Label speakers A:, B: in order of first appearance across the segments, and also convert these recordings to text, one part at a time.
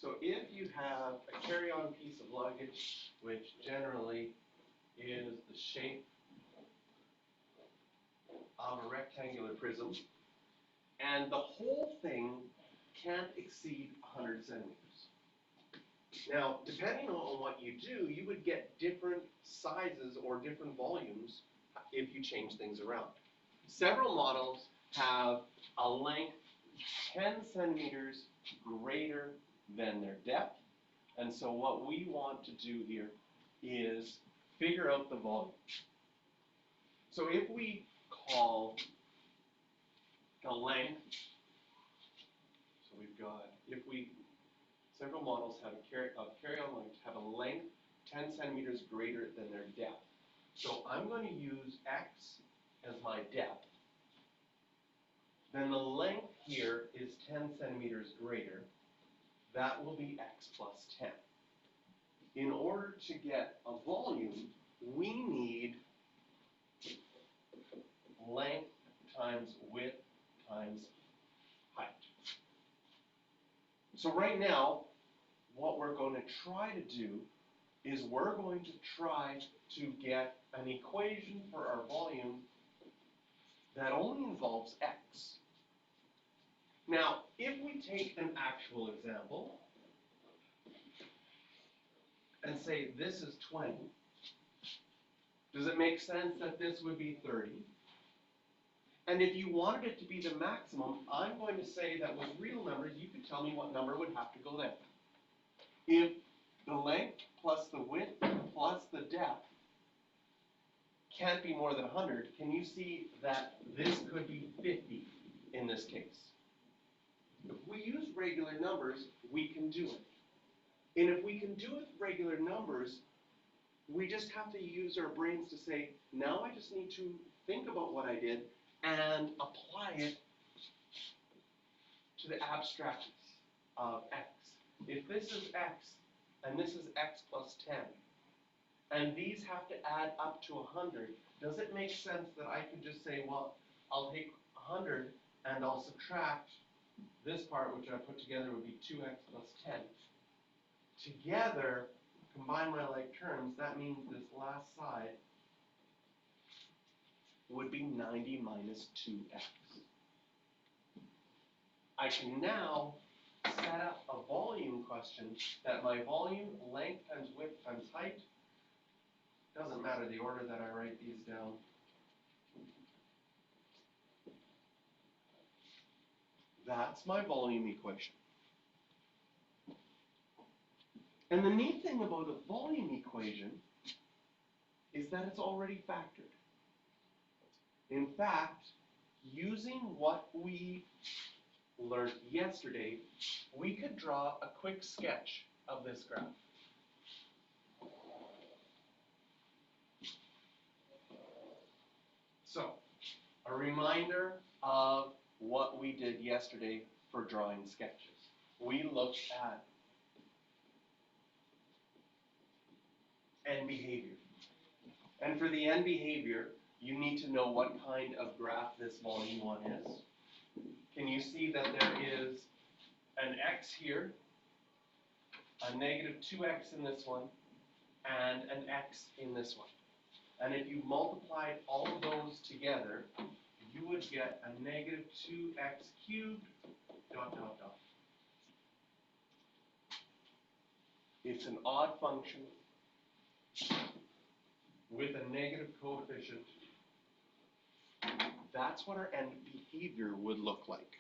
A: So if you have a carry-on piece of luggage, which generally is the shape of a rectangular prism, and the whole thing can't exceed 100 centimeters. Now, depending on what you do, you would get different sizes or different volumes if you change things around. Several models have a length 10 centimeters greater than their depth. And so what we want to do here is figure out the volume. So if we call the length, so we've got, several models have a carry-on length, have a length 10 centimeters greater than their depth. So I'm going to use x as my depth. Then the length here is 10 centimeters greater. That will be x plus 10. In order to get a volume, we need length times width times height. So right now, what we're going to try to do is we're going to try to get an equation for our volume that only involves x. Now, if we take an actual example and say this is 20, does it make sense that this would be 30? And if you wanted it to be the maximum, I'm going to say that with real numbers, you could tell me what number would have to go there. If the length plus the width plus the depth can't be more than 100, can you see that this could be 50 in this case? If we use regular numbers, we can do it. And if we can do it with regular numbers, we just have to use our brains to say, now I just need to think about what I did and apply it to the abstract of x. If this is x, and this is x plus 10, and these have to add up to 100, does it make sense that I could just say, well, I'll take 100 and I'll subtract this part, which I put together would be 2x plus 10. Together, combine my like terms, that means this last side would be 90 minus 2x. I can now set up a volume question that my volume, length times width times height, doesn't matter the order that I write these down. That's my volume equation. And the neat thing about a volume equation is that it's already factored. In fact, using what we learned yesterday, we could draw a quick sketch of this graph. So, a reminder of what we did yesterday for drawing sketches. We looked at end behavior. And for the end behavior, you need to know what kind of graph this volume one is. Can you see that there is an x here, a negative 2x in this one, and an x in this one? And if you multiplied all of those together, you would get a negative 2x cubed, dot, dot, dot. It's an odd function with a negative coefficient. That's what our end behavior would look like.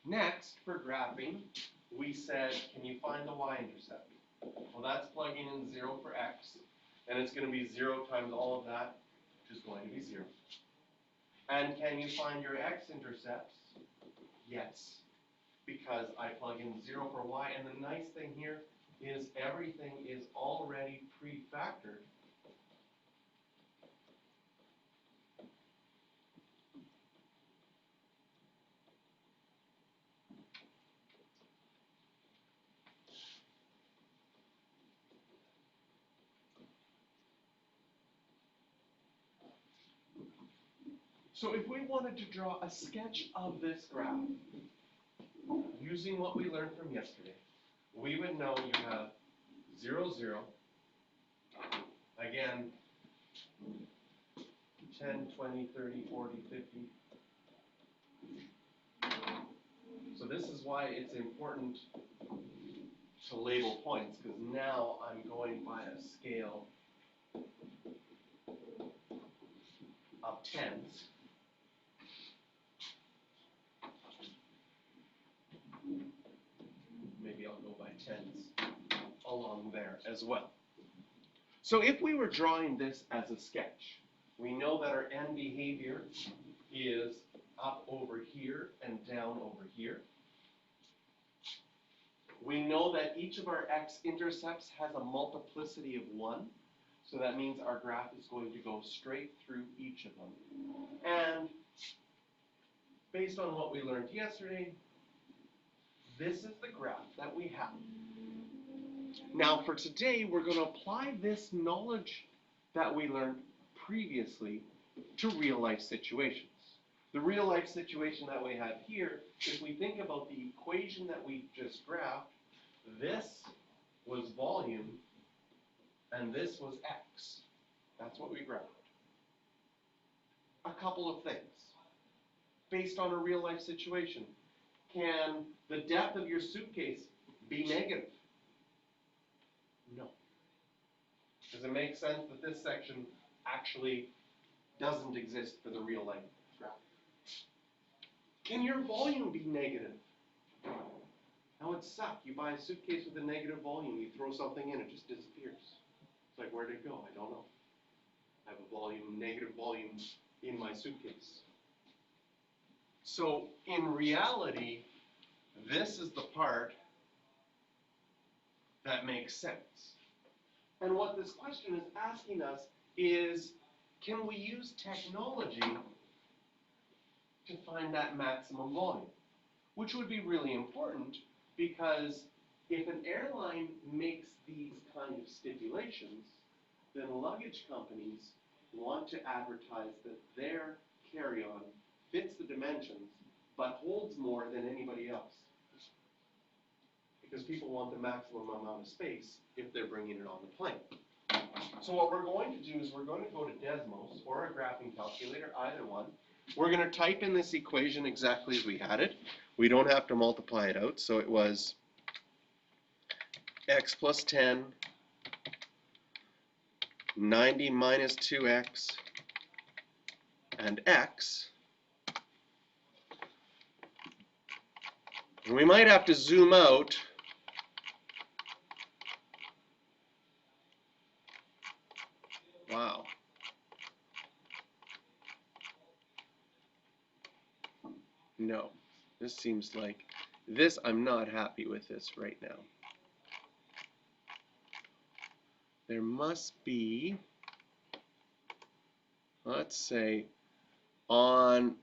A: Next, for graphing, we said, can you find the y-intercept? Well, that's plugging in 0 for x, and it's going to be 0 times all of that, which is going to be 0. And can you find your x-intercepts? Yes, because I plug in 0 for y, and the nice thing here is everything is already pre-factored. So if we wanted to draw a sketch of this graph using what we learned from yesterday, we would know you have 0, 0, again, 10, 20, 30, 40, 50. So this is why it's important to label points, because now I'm going by a scale of tens. Maybe I'll go by tens along there as well. So if we were drawing this as a sketch, we know that our end behavior is up over here and down over here. We know that each of our x-intercepts has a multiplicity of 1. So that means our graph is going to go straight through each of them. And based on what we learned yesterday, this is the graph that we have. Now for today, we're going to apply this knowledge that we learned previously to real-life situations. The real-life situation that we have here, if we think about the equation that we just graphed, this was volume and this was x. That's what we graphed. A couple of things. Based on a real-life situation, can the depth of your suitcase be negative? No. Does it make sense that this section actually doesn't exist for the real-life graph? Can your volume be negative? That would suck. You buy a suitcase with a negative volume, you throw something in, it just disappears. It's like, where'd it go? I don't know. I have a volume, negative volume in my suitcase. So in reality, this is the part that makes sense. And what this question is asking us is, can we use technology to find that maximum volume? Which would be really important, because if an airline makes these kind of stipulations, then luggage companies want to advertise that their carry-on fits the dimensions, but holds more than anybody else. Because people want the maximum amount of space if they're bringing it on the plane. So what we're going to do is we're going to go to Desmos or a graphing calculator, either one. We're going to type in this equation exactly as we had it. We don't have to multiply it out, so it was x plus 10, 90 minus 2x, and x. And we might have to zoom out wow. No, this seems like, this, I'm not happy with this right now. There must be, let's say, on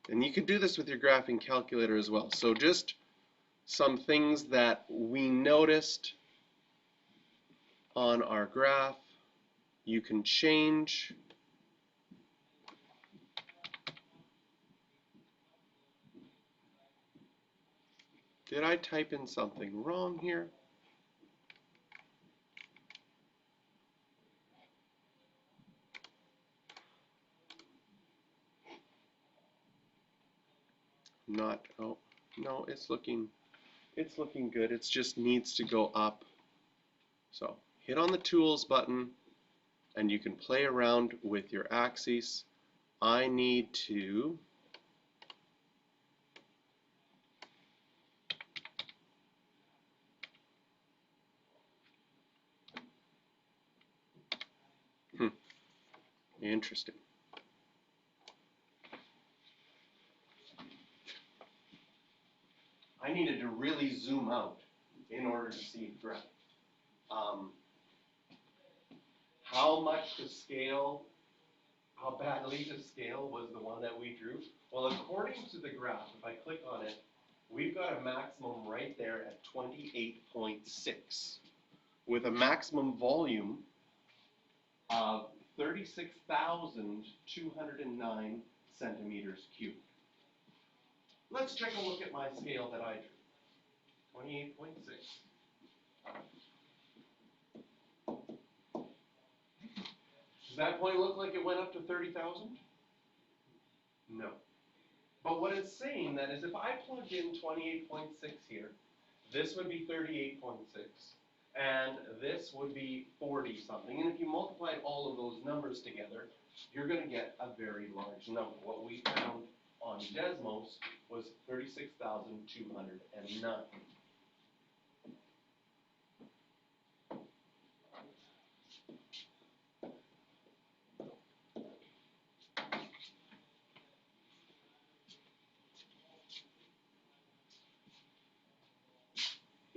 A: and you can do this with your graphing calculator as well. So just some things that we noticed on our graph, you can change. Did I type in something wrong here? Not, oh, no, it's looking good. It just needs to go up. So hit on the tools button and you can play around with your axes. I need to interesting. I needed to really zoom out in order to see the graph. How much to scale, how badly to scale was the one that we drew? Well, according to the graph, if I click on it, we've got a maximum right there at 28.6 with a maximum volume of 36,209 centimeters cubed. Let's take a look at my scale that I drew. 28.6. Does that point look like it went up to 30,000? No. But what it's saying that is if I plugged in 28.6 here, this would be 38.6, and this would be 40 something. And if you multiply all of those numbers together, you're going to get a very large number. What we found on Desmos was 36,209.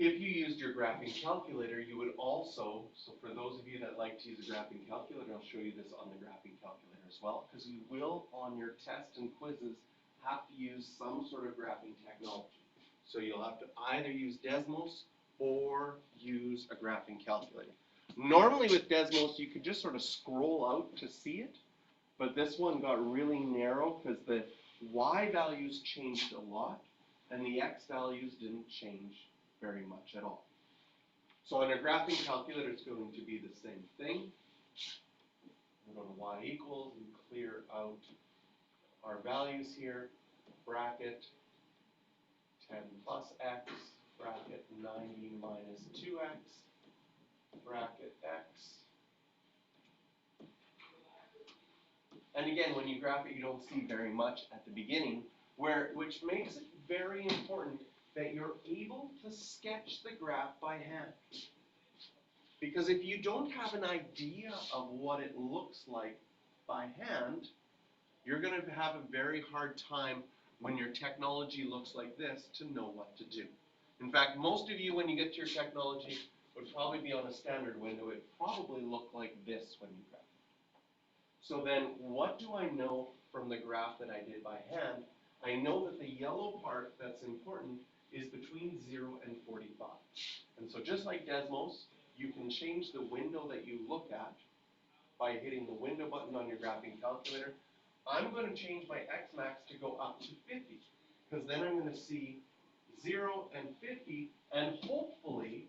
A: If you used your graphing calculator, you would also, so for those of you that like to use a graphing calculator, I'll show you this on the graphing calculator as well, because you will, on your tests and quizzes, have to use some sort of graphing technology. So you'll have to either use Desmos or use a graphing calculator. Normally with Desmos, you could just sort of scroll out to see it, but this one got really narrow because the Y values changed a lot, and the X values didn't change very much at all. So on a graphing calculator, it's going to be the same thing. We're going to Y equals and clear out our values here. Bracket 10 plus X, bracket 90 minus 2X, bracket X. And again, when you graph it, you don't see very much at the beginning, which makes it very important that you're able to sketch the graph by hand. Because if you don't have an idea of what it looks like by hand, you're going to have a very hard time when your technology looks like this to know what to do. In fact, most of you, when you get to your technology, would probably be on a standard window. It probably look like this when you graph it. So then, what do I know from the graph that I did by hand? I know that the yellow part that's important is between 0 and 45. And so just like Desmos, you can change the window that you look at by hitting the window button on your graphing calculator. I'm going to change my X max to go up to 50, because then I'm going to see 0 and 50, and hopefully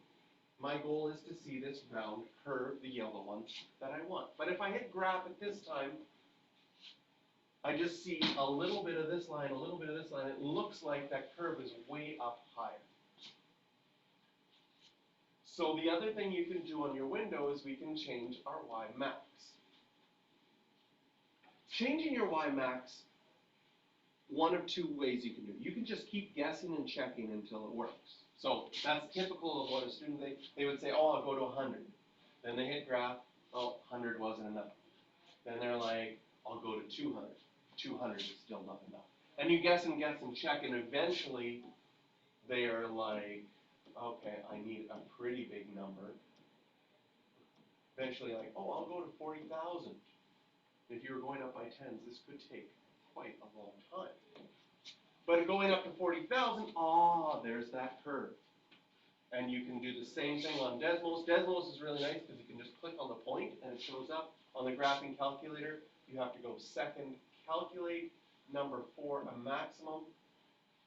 A: my goal is to see this round curve, the yellow one, that I want. But if I hit graph at this time, I just see a little bit of this line, a little bit of this line. It looks like that curve is way up higher. So the other thing you can do on your window is we can change our Y max. Changing your Y max, one of two ways you can do it. You can just keep guessing and checking until it works. So that's typical of what a student, they would say, oh, I'll go to 100. Then they hit graph, oh, 100 wasn't enough. Then they're like, I'll go to 200. 200 is still not enough. And you guess and check, and eventually they are like, okay, I need a pretty big number. Eventually like, oh, I'll go to 40,000. If you were going up by tens, this could take quite a long time. But going up to 40,000, there's that curve. And you can do the same thing on Desmos. Desmos is really nice because you can just click on the point and it shows up. On the graphing calculator, you have to go second, calculate, number 4, a maximum.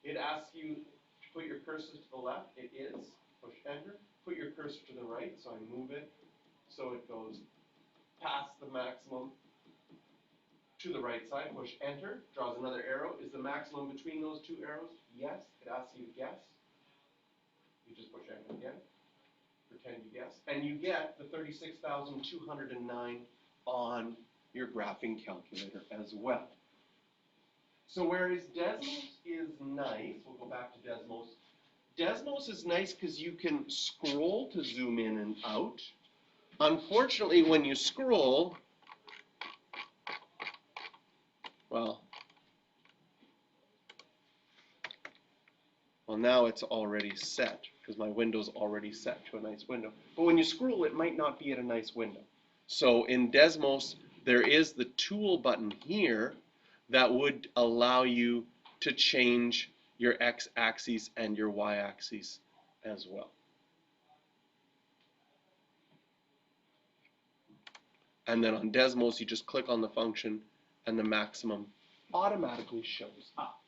A: It asks you to put your cursor to the left. It is. Push enter. Put your cursor to the right, so I move it so it goes past the maximum to the right side. Push enter. Draws another arrow. Is the maximum between those two arrows? Yes. It asks you to guess. You just push enter again. Pretend you guess. And you get the 36,209 on your graphing calculator as well. So whereas Desmos is nice, we'll go back to Desmos. Desmos is nice because you can scroll to zoom in and out. Unfortunately, when you scroll, well, now it's already set because my window's already set to a nice window. But when you scroll, it might not be at a nice window. So in Desmos, there is the tool button here that would allow you to change your x-axis and your y-axis as well. And then on Desmos, you just click on the function and the maximum automatically shows up.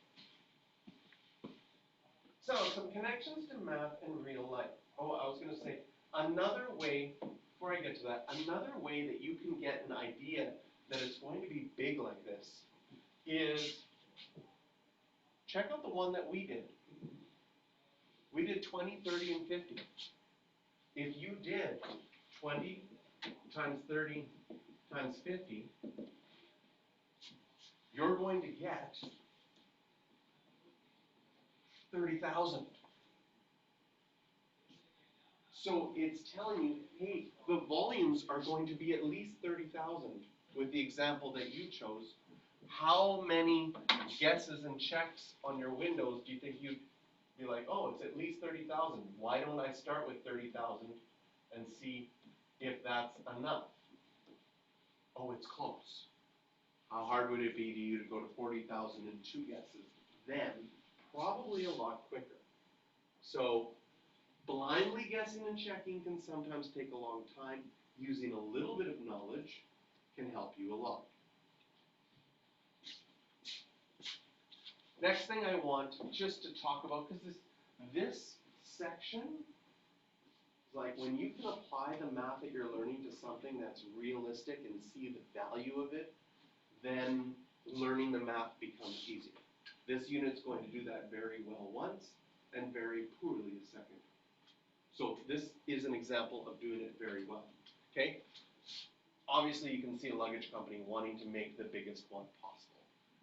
A: So, some connections to math and real life. Oh, I was going to say, another way, before I get to that, another way that you can get an idea that it's going to be big like this is, check out the one that we did. We did 20, 30, and 50. If you did 20 times 30 times 50, you're going to get 30,000. So it's telling you, hey, the volumes are going to be at least 30,000 with the example that you chose. How many guesses and checks on your windows do you think you'd be like, oh, it's at least 30,000. Why don't I start with 30,000 and see if that's enough? Oh, it's close. How hard would it be to you to go to 40,000 and 2 guesses? Then, probably a lot quicker. So, blindly guessing and checking can sometimes take a long time. Using a little bit of knowledge can help you a lot. Next thing I want just to talk about, because this section, like when you can apply the math that you're learning to something that's realistic and see the value of it, then learning the math becomes easier. This unit's going to do that very well once and very poorly a second. So this is an example of doing it very well, okay? Obviously you can see a luggage company wanting to make the biggest one possible.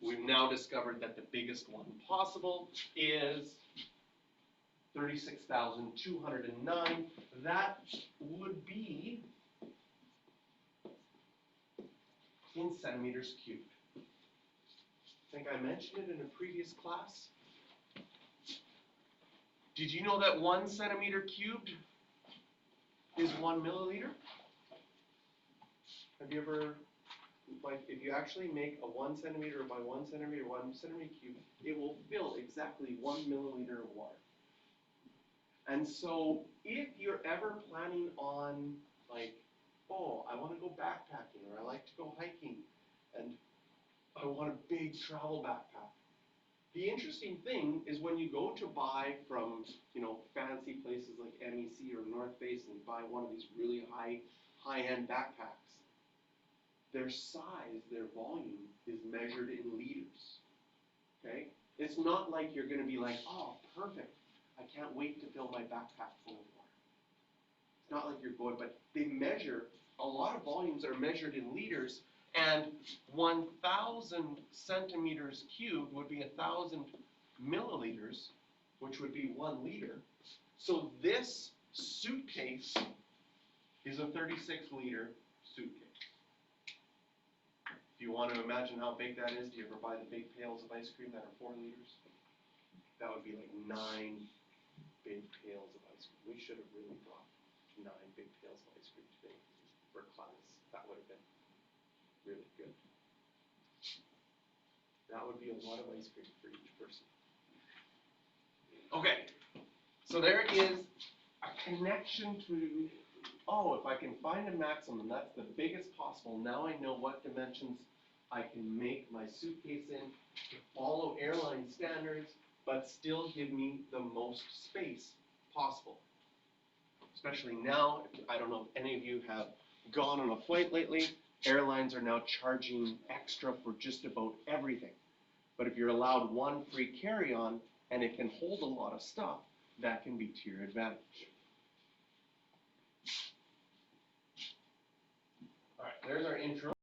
A: We've now discovered that the biggest one possible is 36,209. That would be in centimeters cubed. I think I mentioned it in a previous class. Did you know that 1 centimeter cubed is 1 milliliter? Have you ever, like, if you actually make a 1 centimeter by 1 centimeter, 1 centimeter cubed, it will fill exactly 1 milliliter of water. And so, if you're ever planning on, like, oh, I want to go backpacking, or I like to go hiking, and I want a big travel backpack. The interesting thing is when you go to buy from, fancy places like MEC or North Face and buy one of these really high-end backpacks, their size, their volume is measured in liters, okay? It's not like you're going to be like, oh, perfect, I can't wait to fill my backpack full of water. It's not like you're going, but they measure, a lot of volumes are measured in liters, and 1,000 centimeters cubed would be 1,000 milliliters, which would be 1 liter. So this suitcase is a 36-liter suitcase. If you want to imagine how big that is, do you ever buy the big pails of ice cream that are 4 liters? That would be like 9 big pails of ice cream. We should have really brought 9 big pails of ice cream today for class. That would have been really good. That would be a lot of ice cream for each person. Okay, so there is a connection to, oh, if I can find a maximum, that's the biggest possible. Now I know what dimensions I can make my suitcase in to follow airline standards, but still give me the most space possible. Especially now, I don't know if any of you have gone on a flight lately, airlines are now charging extra for just about everything. But if you're allowed 1 free carry-on and it can hold a lot of stuff, that can be to your advantage. All right, there's our intro.